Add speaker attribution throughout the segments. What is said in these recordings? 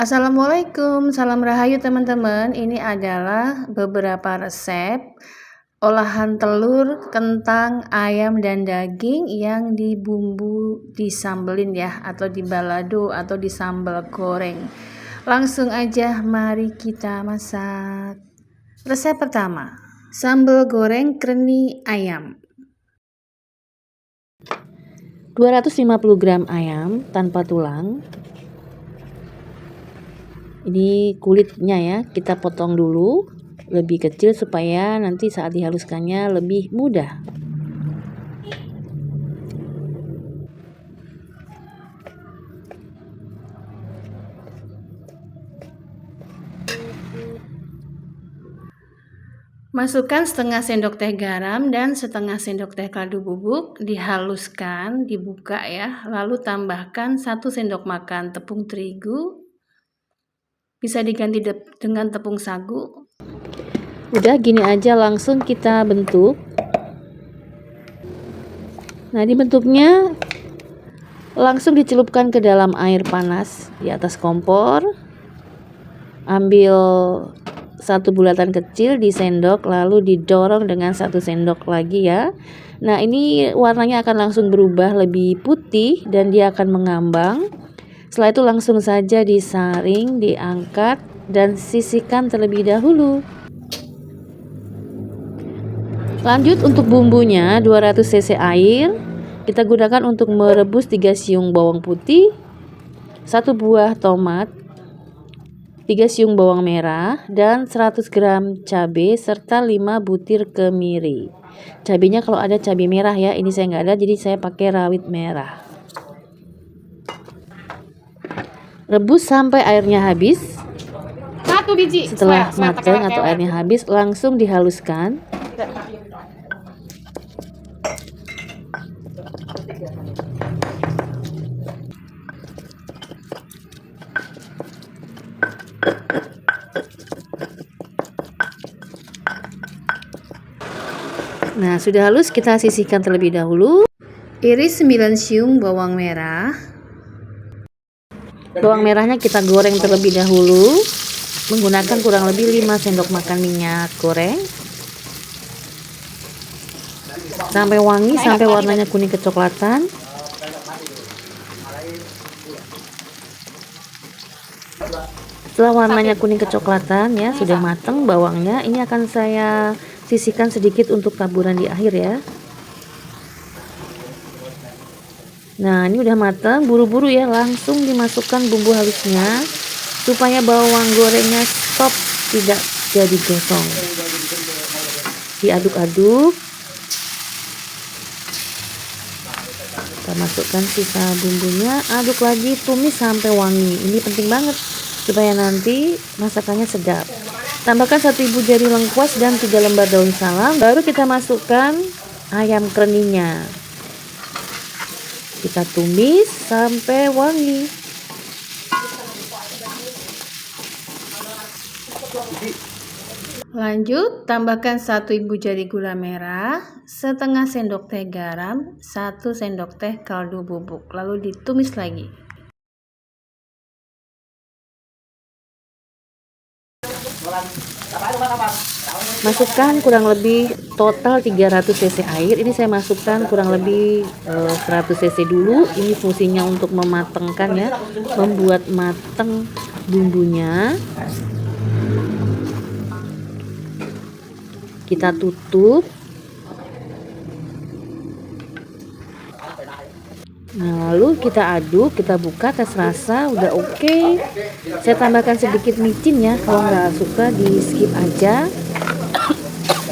Speaker 1: Assalamualaikum, salam rahayu teman-teman. Ini adalah beberapa resep olahan telur, kentang, ayam, dan daging yang dibumbu disambelin ya, atau dibalado atau disambal goreng. Langsung aja mari kita masak. Resep pertama, sambal goreng kreni ayam. 250 gram ayam tanpa tulang. Ini kulitnya ya, kita potong dulu lebih kecil supaya nanti saat dihaluskannya lebih mudah. Masukkan setengah sendok teh garam dan setengah sendok teh kaldu bubuk, dihaluskan, dibuka ya, lalu tambahkan 1 sendok makan tepung terigu, bisa diganti dengan tepung sagu. Udah gini aja langsung kita bentuk. Nah, dibentuknya langsung dicelupkan ke dalam air panas di atas kompor. Ambil 1 bulatan kecil di sendok, lalu didorong dengan 1 sendok lagi ya. Nah, ini warnanya akan langsung berubah lebih putih dan dia akan mengambang. Setelah itu langsung saja disaring, diangkat dan sisihkan terlebih dahulu. Lanjut untuk bumbunya, 200 cc air. Kita gunakan untuk merebus 3 siung bawang putih, 1 buah tomat, 3 siung bawang merah, dan 100 gram cabai serta 5 butir kemiri. Cabenya kalau ada cabai merah ya, ini saya nggak ada jadi saya pakai rawit merah. Rebus sampai airnya habis.
Speaker 2: 1 biji.
Speaker 1: Setelah matang atau airnya habis, langsung dihaluskan. Nah, sudah halus, kita sisihkan terlebih dahulu. Iris 9 siung bawang merah. Bawang merahnya kita goreng terlebih dahulu menggunakan kurang lebih 5 sendok makan minyak goreng sampai wangi, sampai warnanya kuning kecoklatan. Setelah warnanya kuning kecoklatan ya, sudah matang bawangnya. Ini akan saya sisihkan sedikit untuk taburan di akhir ya. Nah, ini udah matang, buru-buru ya, langsung dimasukkan bumbu halusnya supaya bawang gorengnya stop, tidak jadi gosong. Diaduk-aduk. Kita masukkan sisa bumbunya, aduk lagi, tumis sampai wangi. Ini penting banget supaya nanti masakannya sedap. Tambahkan 1 ibu jari lengkuas dan 3 lembar daun salam. Baru kita masukkan ayam kreninya. Kita tumis sampai wangi. Lanjut, tambahkan 1 ibu jari gula merah, setengah sendok teh garam, 1 sendok teh kaldu bubuk, lalu ditumis lagi. Masukkan kurang lebih total 300 cc air. Ini saya masukkan kurang lebih 100 cc dulu. Ini fungsinya untuk mematangkan ya, membuat matang bumbunya. Kita tutup. Nah, lalu kita aduk, kita buka, tes rasa udah oke. Saya tambahkan sedikit micin ya, kalau nggak suka di skip aja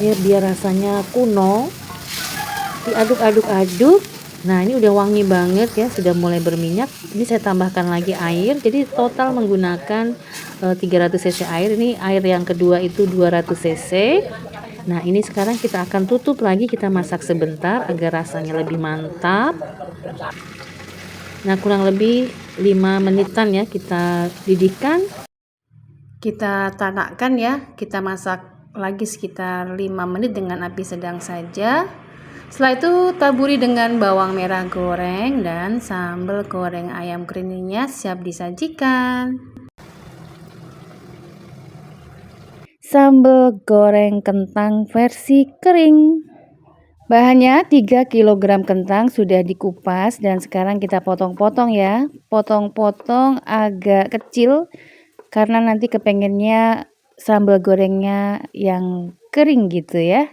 Speaker 1: ya, biar rasanya kuno. Diaduk-aduk-aduk. Nah, ini udah wangi banget ya, sudah mulai berminyak. Ini saya tambahkan lagi air, jadi total menggunakan 300 cc air. Ini air yang kedua itu 200 cc. Nah, ini sekarang kita akan tutup lagi, kita masak sebentar agar rasanya lebih mantap. Nah, kurang lebih 5 menitan ya kita didihkan. Kita tanakkan ya, kita masak lagi sekitar 5 menit dengan api sedang saja. Setelah itu taburi dengan bawang merah goreng dan sambal goreng ayam kreninya siap disajikan. sambal goreng kentang versi kering. Bahannya 3 kg kentang sudah dikupas dan sekarang kita potong-potong ya. Potong-potong agak kecil karena nanti kepengennya sambal gorengnya yang kering gitu ya.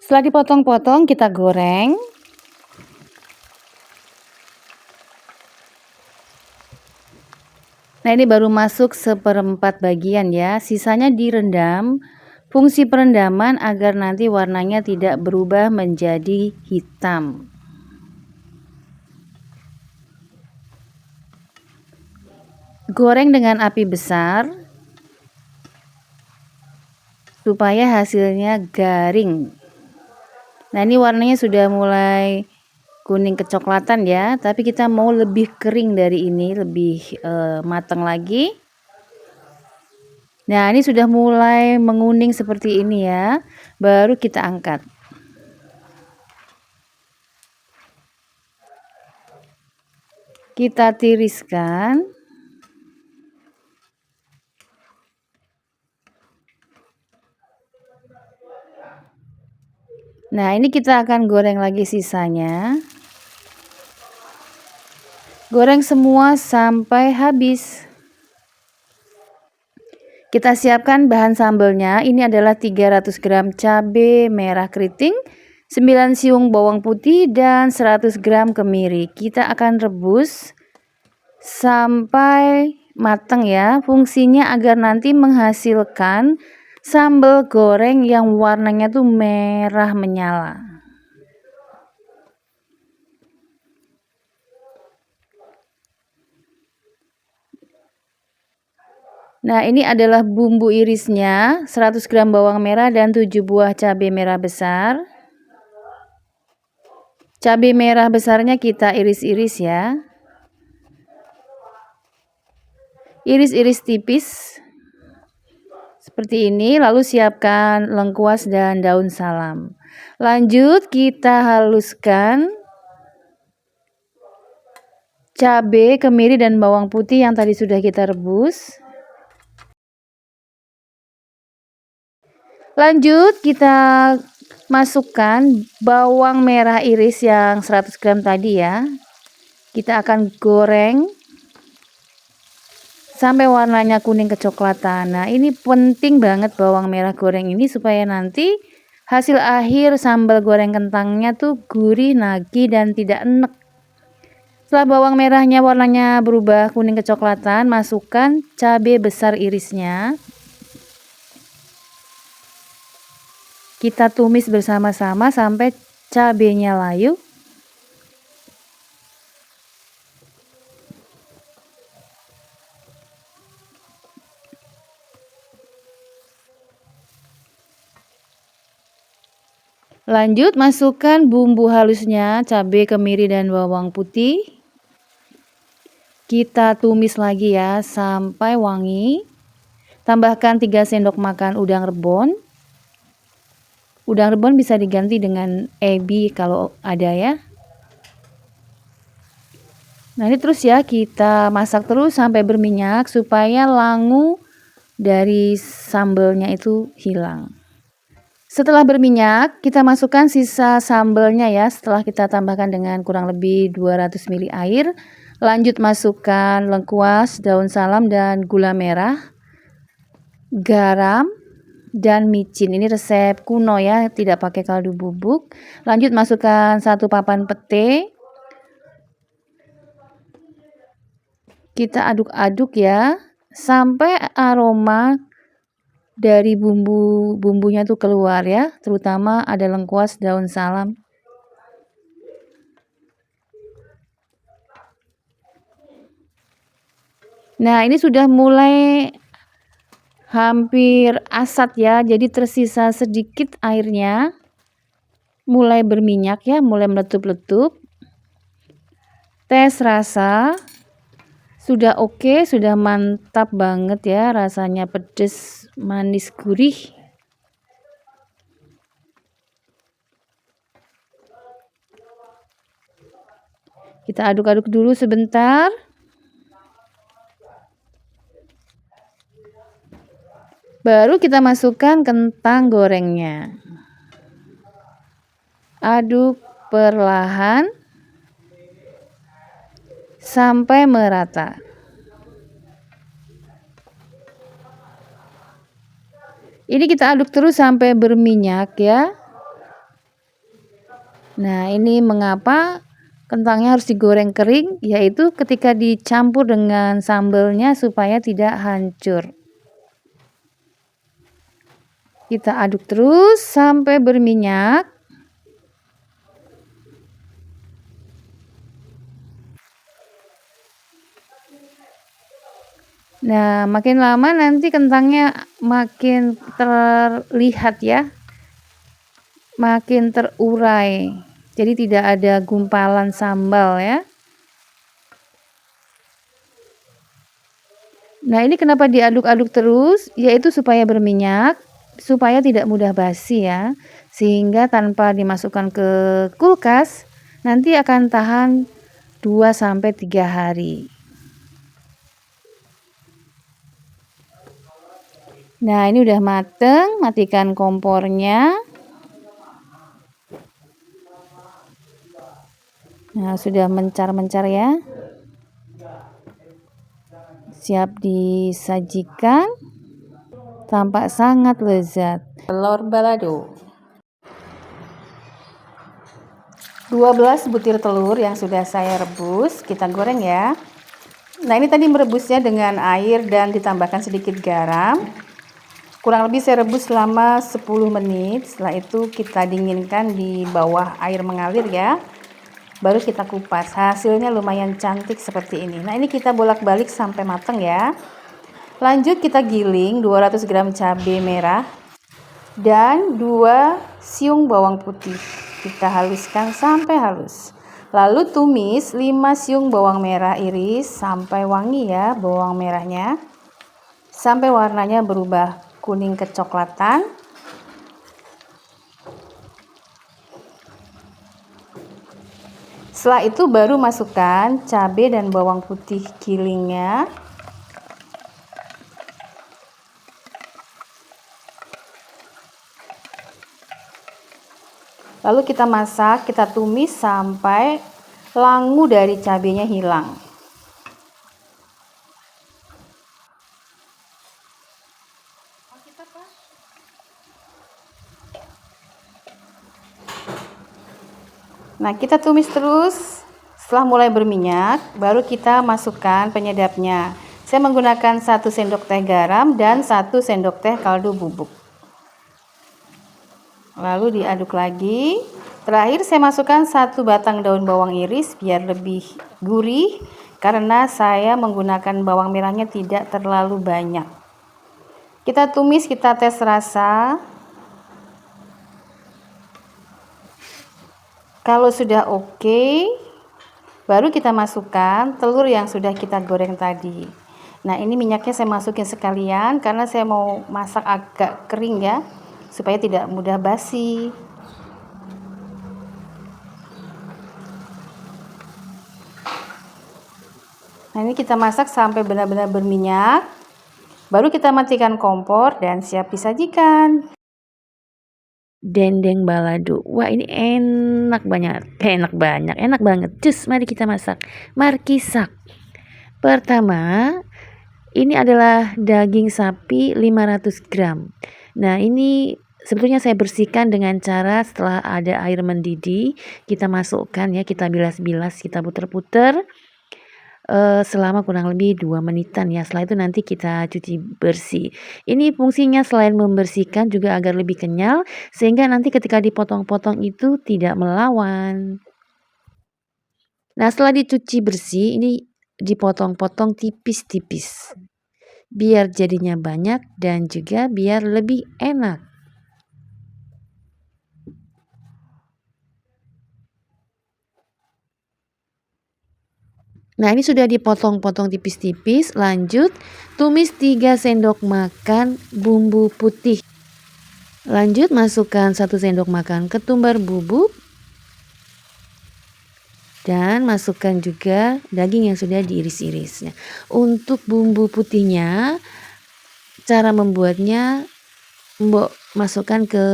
Speaker 1: Setelah dipotong-potong kita goreng. Nah, ini baru masuk 1/4 bagian ya, sisanya direndam. Fungsi perendaman agar nanti warnanya tidak berubah menjadi hitam. Goreng dengan api besar supaya hasilnya garing. Nah, ini warnanya sudah mulai kuning kecoklatan ya, tapi kita mau lebih kering dari ini, lebih matang lagi. Nah, ini sudah mulai menguning seperti ini ya, baru kita angkat. Kita tiriskan. Nah, ini kita akan goreng lagi sisanya. Goreng semua sampai habis. Kita siapkan bahan sambelnya. Ini adalah 300 gram cabai merah keriting, 9 siung bawang putih, dan 100 gram kemiri. Kita akan rebus sampai matang ya. Fungsinya agar nanti menghasilkan sambal goreng yang warnanya tuh merah menyala. Nah, ini adalah bumbu irisnya, 100 gram bawang merah dan 7 buah cabai merah besar. Cabai merah besarnya kita iris-iris ya. Iris-iris tipis seperti ini, lalu siapkan lengkuas dan daun salam. Lanjut kita haluskan cabai, kemiri, dan bawang putih yang tadi sudah kita rebus. Lanjut kita masukkan bawang merah iris yang 100 gram tadi ya. Kita akan goreng sampai warnanya kuning kecoklatan. Nah, ini penting banget bawang merah goreng ini supaya nanti hasil akhir sambal goreng kentangnya tuh gurih, nagih, dan tidak enek. Setelah bawang merahnya warnanya berubah kuning kecoklatan, masukkan cabai besar irisnya. Kita tumis bersama-sama sampai cabenya layu. Lanjut masukkan bumbu halusnya, cabai, kemiri, dan bawang putih. Kita tumis lagi ya sampai wangi. Tambahkan 3 sendok makan udang rebon. Udang rebon bisa diganti dengan ebi kalau ada ya. Nah, ini terus ya kita masak terus sampai berminyak supaya langu dari sambalnya itu hilang. Setelah berminyak, kita masukkan sisa sambalnya ya. Setelah kita tambahkan dengan kurang lebih 200 ml air. Lanjut masukkan lengkuas, daun salam, dan gula merah, garam, dan micin. Ini resep kuno ya, tidak pakai kaldu bubuk. Lanjut masukkan 1 papan pete. Kita aduk-aduk ya sampai aroma dari bumbunya tuh keluar ya, terutama ada lengkuas, daun salam. Nah, ini sudah mulai hampir asat ya, jadi tersisa sedikit airnya, mulai berminyak ya, mulai meletup-letup. Tes rasa Sudah oke, sudah mantap banget ya, rasanya pedes, manis, gurih. Kita aduk-aduk dulu sebentar. Baru kita masukkan kentang gorengnya. Aduk perlahan sampai merata. Ini kita aduk terus sampai berminyak ya. Nah, ini mengapa kentangnya harus digoreng kering, yaitu ketika dicampur dengan sambalnya supaya tidak hancur. Kita aduk terus sampai berminyak. Nah, makin lama nanti kentangnya makin terlihat ya, makin terurai. Jadi tidak ada gumpalan sambal ya. Nah, ini kenapa diaduk-aduk terus? Yaitu supaya berminyak, supaya tidak mudah basi ya. Sehingga tanpa dimasukkan ke kulkas, nanti akan tahan 2-3 hari. Nah, ini udah mateng, matikan kompornya. Nah, sudah mencar-mencar ya. Siap disajikan. Tampak sangat lezat. Telur balado. 12 butir telur yang sudah saya rebus, kita goreng ya. Nah, ini tadi merebusnya dengan air dan ditambahkan sedikit garam. Kurang lebih saya rebus selama 10 menit. Setelah itu kita dinginkan di bawah air mengalir ya. Baru kita kupas. Hasilnya lumayan cantik seperti ini. Nah, ini kita bolak-balik sampai matang ya. Lanjut kita giling 200 gram cabai merah dan 2 siung bawang putih. Kita haluskan sampai halus. Lalu tumis 5 siung bawang merah iris sampai wangi ya bawang merahnya. Sampai warnanya berubah kuning kecoklatan. Setelah itu baru masukkan cabai dan bawang putih gilingnya. Lalu kita masak, kita tumis sampai langu dari cabainya hilang. Nah, kita tumis terus. Setelah mulai berminyak, baru kita masukkan penyedapnya. Saya menggunakan 1 sendok teh garam dan 1 sendok teh kaldu bubuk. Lalu diaduk lagi. Terakhir saya masukkan 1 batang daun bawang iris biar lebih gurih, karena saya menggunakan bawang merahnya tidak terlalu banyak. Kita tumis, kita tes rasa. Kalau sudah oke, baru kita masukkan telur yang sudah kita goreng tadi. Nah, ini minyaknya saya masukin sekalian karena saya mau masak agak kering ya, supaya tidak mudah basi. Nah, ini kita masak sampai benar-benar berminyak. Baru kita matikan kompor dan siap disajikan. Dendeng balado. Wah, ini enak banget. Enak banget. Cus, mari kita masak. Markisak. Pertama, ini adalah daging sapi 500 gram. Nah, ini sebetulnya saya bersihkan dengan cara setelah ada air mendidih, kita masukkan ya, kita bilas-bilas, kita puter-puter selama kurang lebih 2 menitan ya. Setelah itu nanti kita cuci bersih. Ini fungsinya selain membersihkan juga agar lebih kenyal, sehingga nanti ketika dipotong-potong itu tidak melawan. Nah, setelah dicuci bersih, ini dipotong-potong tipis-tipis. Biar jadinya banyak dan juga biar lebih enak. Nah, ini sudah dipotong-potong tipis-tipis. Lanjut, tumis 3 sendok makan bumbu putih. Lanjut, masukkan 1 sendok makan ketumbar bubuk. Dan masukkan juga daging yang sudah diiris-iris. Untuk bumbu putihnya, cara membuatnya Mbok masukkan ke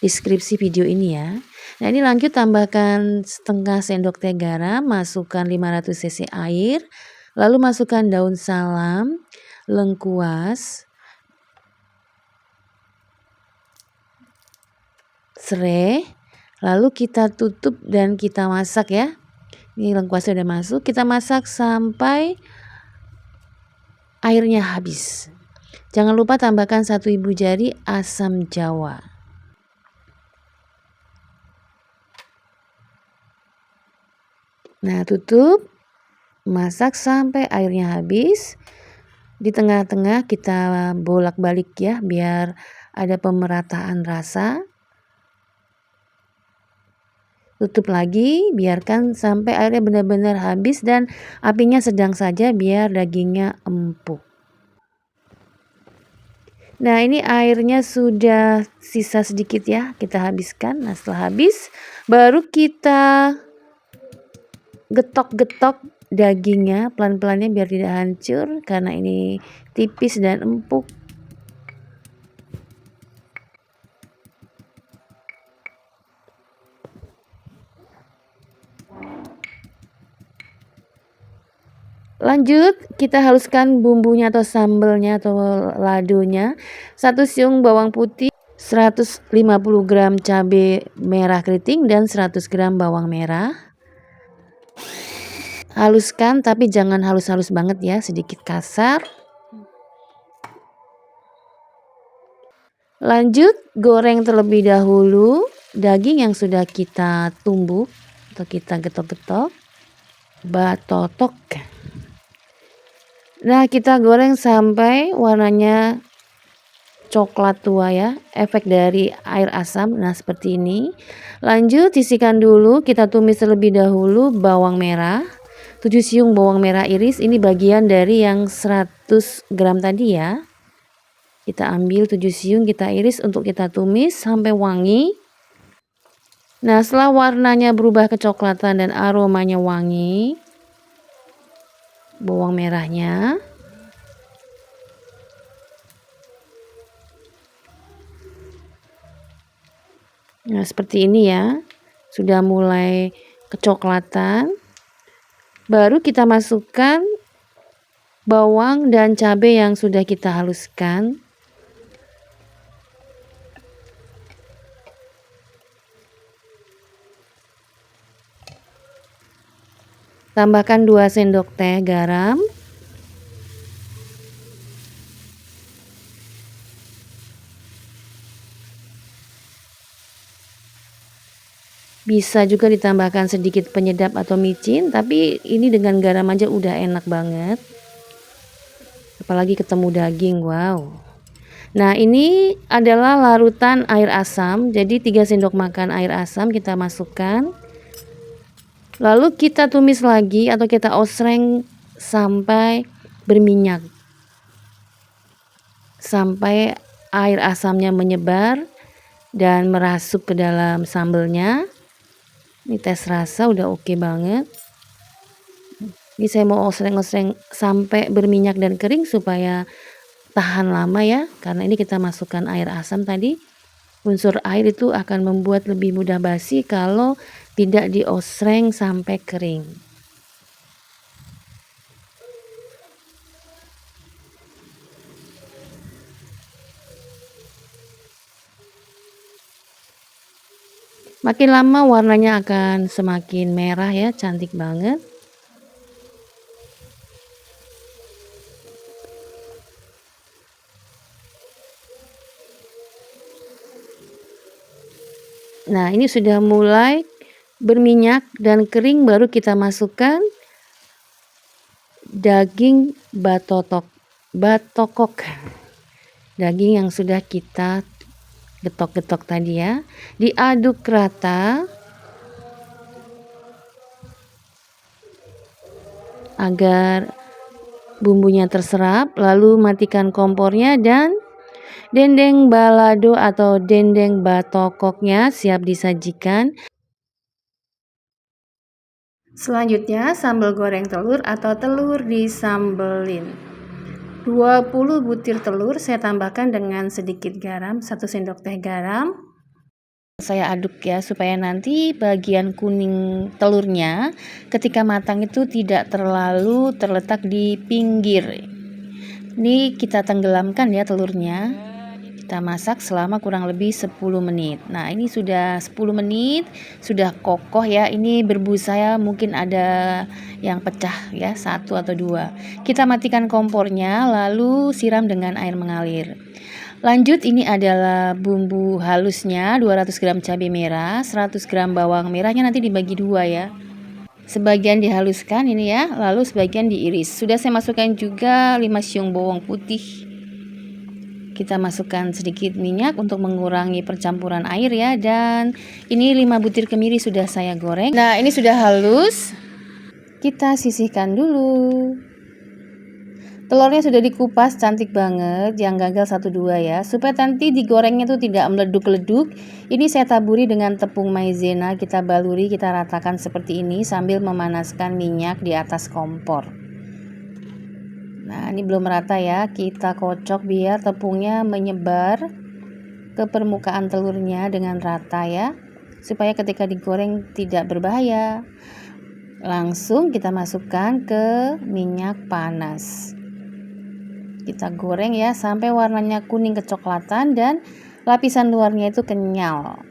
Speaker 1: deskripsi video ini ya. Nah, ini lanjut tambahkan setengah sendok teh garam, masukkan 500 cc air, lalu masukkan daun salam, lengkuas, serai, lalu kita tutup dan kita masak ya. Ini lengkuasnya udah masuk, kita masak sampai airnya habis. Jangan lupa tambahkan 1 ibu jari asam jawa. Nah, tutup, masak sampai airnya habis. Di tengah-tengah kita bolak-balik ya, biar ada pemerataan rasa. Tutup lagi, biarkan sampai airnya benar-benar habis dan apinya sedang saja biar dagingnya empuk. Nah, ini airnya sudah sisa sedikit ya, kita habiskan. Nah, setelah habis, baru kita getok-getok dagingnya pelan-pelannya biar tidak hancur karena ini tipis dan empuk. Lanjut, kita haluskan bumbunya atau sambelnya atau ladonya. 1 siung bawang putih, 150 gram cabai merah keriting dan 100 gram bawang merah. Haluskan tapi jangan halus-halus banget ya, sedikit kasar. Lanjut, goreng terlebih dahulu daging yang sudah kita tumbuk atau kita getok-getok, batotok. Nah, kita goreng sampai warnanya coklat tua ya, efek dari air asam. Nah, seperti ini. Lanjut, sisihkan dulu, kita tumis terlebih dahulu bawang merah. 7 siung bawang merah iris, ini bagian dari yang 100 gram tadi ya. Kita ambil 7 siung, kita iris untuk kita tumis sampai wangi. Nah, setelah warnanya berubah kecoklatan dan aromanya wangi, bawang merahnya. Nah, seperti ini ya. Sudah mulai kecoklatan. Baru kita masukkan bawang dan cabai yang sudah kita haluskan. Tambahkan 2 sendok teh garam. Bisa juga ditambahkan sedikit penyedap atau micin, tapi ini dengan garam aja udah enak banget. Apalagi ketemu daging, wow. Nah, ini adalah larutan air asam, jadi 3 sendok makan air asam kita masukkan. Lalu kita tumis lagi atau kita osreng sampai berminyak. Sampai air asamnya menyebar dan merasuk ke dalam sambelnya. Ini tes rasa udah oke banget. Ini saya mau osreng-osreng sampai berminyak dan kering supaya tahan lama ya. Karena ini kita masukkan air asam tadi. Unsur air itu akan membuat lebih mudah basi kalau tidak diosreng sampai kering. Makin lama warnanya akan semakin merah ya, cantik banget. Nah, ini sudah mulai berminyak dan kering, baru kita masukkan daging batokok. Daging yang sudah kita getok-getok tadi ya. Diaduk rata. agar bumbunya terserap. Lalu matikan kompornya dan dendeng balado atau dendeng batokoknya siap disajikan. Selanjutnya sambal goreng telur atau telur disambelin. 20 butir telur saya tambahkan dengan sedikit garam, 1 sendok teh garam. Saya aduk ya supaya nanti bagian kuning telurnya ketika matang itu tidak terlalu terletak di pinggir. Ini kita tenggelamkan ya telurnya. Kita masak selama kurang lebih 10 menit. Nah, ini sudah 10 menit, sudah kokoh ya. Ini berbusa ya, mungkin ada yang pecah ya, 1 atau 2. Kita matikan kompornya lalu siram dengan air mengalir. Lanjut, ini adalah bumbu halusnya, 200 gram cabai merah, 100 gram bawang merahnya nanti dibagi 2 ya. Sebagian dihaluskan ini ya, lalu sebagian diiris. Sudah saya masukkan juga 5 siung bawang putih. Kita masukkan sedikit minyak untuk mengurangi percampuran air ya, dan ini 5 butir kemiri sudah saya goreng. Nah, ini sudah halus. Kita sisihkan dulu. Telurnya sudah dikupas cantik banget, yang gagal 1-2 ya. Supaya nanti digorengnya tuh tidak meleduk-leduk. Ini saya taburi dengan tepung maizena, kita baluri, kita ratakan seperti ini sambil memanaskan minyak di atas kompor. Nah, ini belum rata ya. Kita kocok biar tepungnya menyebar ke permukaan telurnya dengan rata ya. Supaya ketika digoreng tidak berbahaya. Langsung kita masukkan ke minyak panas. Kita goreng ya sampai warnanya kuning kecoklatan dan lapisan luarnya itu kenyal.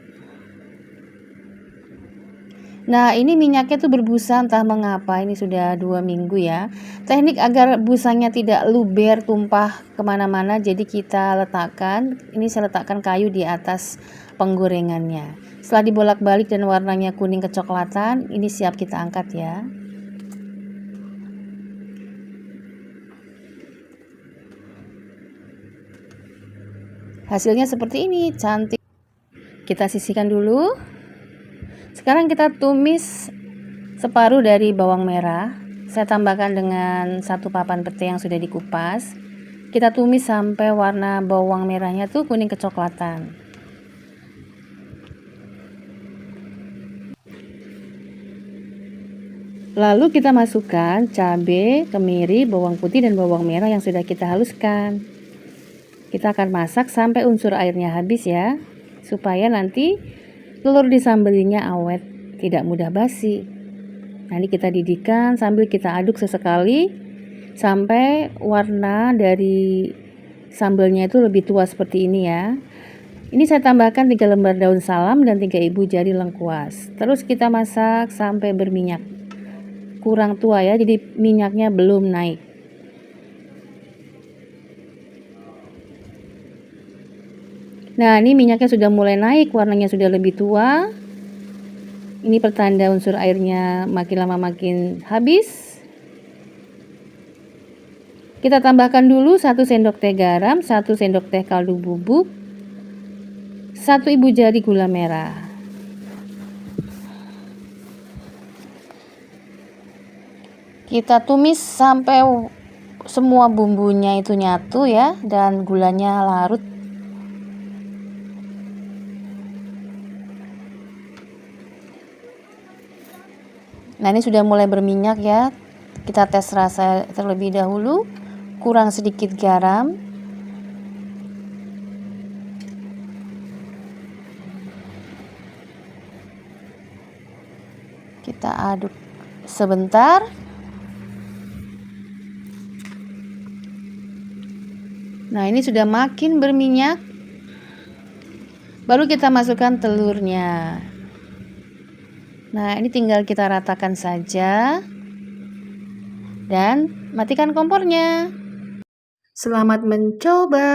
Speaker 1: Nah, ini minyaknya tuh berbusa entah mengapa, ini sudah 2 minggu ya. Teknik agar busanya tidak luber tumpah kemana-mana, jadi kita letakkan, ini saya letakkan kayu di atas penggorengannya. Setelah dibolak-balik dan warnanya kuning kecoklatan, ini siap kita angkat ya. Hasilnya seperti ini, cantik. Kita sisihkan dulu. Sekarang kita tumis separuh dari bawang merah. Saya tambahkan dengan 1 papan pete yang sudah dikupas. Kita tumis sampai warna bawang merahnya tuh kuning kecoklatan. Lalu kita masukkan cabai, kemiri, bawang putih, dan bawang merah yang sudah kita haluskan. Kita akan masak sampai unsur airnya habis ya, supaya nanti telur disambelinya awet, tidak mudah basi. Nanti kita didihkan sambil kita aduk sesekali sampai warna dari sambelnya itu lebih tua seperti ini ya. Ini saya tambahkan 3 lembar daun salam dan 3 ibu jari lengkuas. Terus kita masak sampai berminyak. Kurang tua ya, jadi minyaknya belum naik. Nah, ini minyaknya sudah mulai naik, warnanya sudah lebih tua. Ini pertanda unsur airnya makin lama makin habis. Kita tambahkan dulu 1 sendok teh garam, 1 sendok teh kaldu bubuk, 1 ibu jari gula merah. Kita tumis sampai semua bumbunya itu nyatu ya, dan gulanya larut. Nah, ini sudah mulai berminyak ya. Kita tes rasa terlebih dahulu. Kurang sedikit garam. Kita aduk sebentar. Nah, ini sudah makin berminyak. Baru kita masukkan telurnya. Nah, ini tinggal kita ratakan saja dan matikan kompornya. Selamat mencoba.